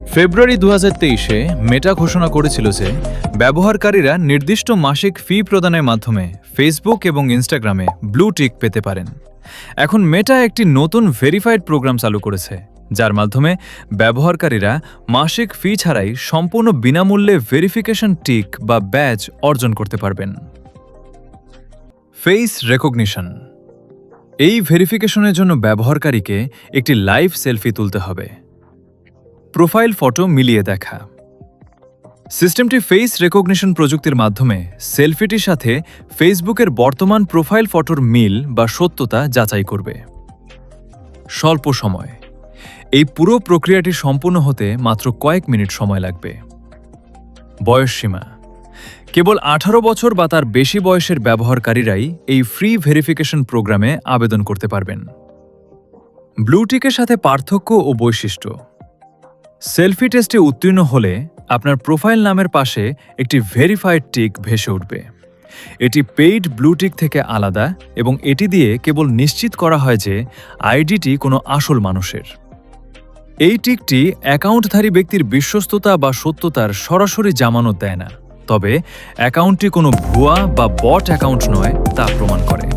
ফেব্রুয়ারি 2023-এ মেটা ঘোষণা করেছিল যে ব্যবহারকারীরা নির্দিষ্ট মাসিক ফি প্রদানের মাধ্যমে ফেসবুক এবং ইনস্টাগ্রামে ব্লু টিক পেতে পারেন। এখন মেটা একটি নতুন ভেরিফাইড প্রোগ্রাম চালু করেছে, যার মাধ্যমে ব্যবহারকারীরা মাসিক ফি ছাড়াই সম্পূর্ণ বিনামূল্যে ভেরিফিকেশন টিক বা ব্যাজ অর্জন করতে পারবেন। Face recognition. এই ভেরিফিকেশনের জন্য ব্যবহারকারীকে একটি লাইভ সেলফি তুলতে হবে। প্রোফাইল ফটো মিলিয়ে দেখা। সিস্টেমটি ফেস রেকগনিশন প্রযুক্তির মাধ্যমে সেলফিটির সাথে ফেসবুকের বর্তমান প্রোফাইল ফটোর মিল বা সত্যতা যাচাই করবে। স্বল্প সময়। এই পুরো প্রক্রিয়াটি সম্পূর্ণ হতে মাত্র কয়েক মিনিট সময় লাগবে। বয়সসীমা। কেবল 18 বছর বা তার বেশি বয়সের ব্যবহারকারীরাই এই ফ্রি ভেরিফিকেশন প্রোগ্রামে আবেদন করতে পারবেন। ব্লু টিকের সাথে পার্থক্য ও বৈশিষ্ট্য। সেলফি টেস্টে উত্তীর্ণ হলে আপনার প্রোফাইল নামের পাশে একটি ভেরিফাইড টিক ভেসে উঠবে। এটি পেইড ব্লু টিক থেকে আলাদা এবং এটি দিয়ে কেবল নিশ্চিত করা হয় যে আইডিটি কোনো আসল মানুষের। এই টিকটি অ্যাকাউন্টধারী ব্যক্তির বিশ্বস্ততা বা সত্যতার সরাসরি জামানত দেয় না, তবে অ্যাকাউন্টটি কোনো ভুয়া বা বট অ্যাকাউন্ট নয় তা প্রমাণ করে।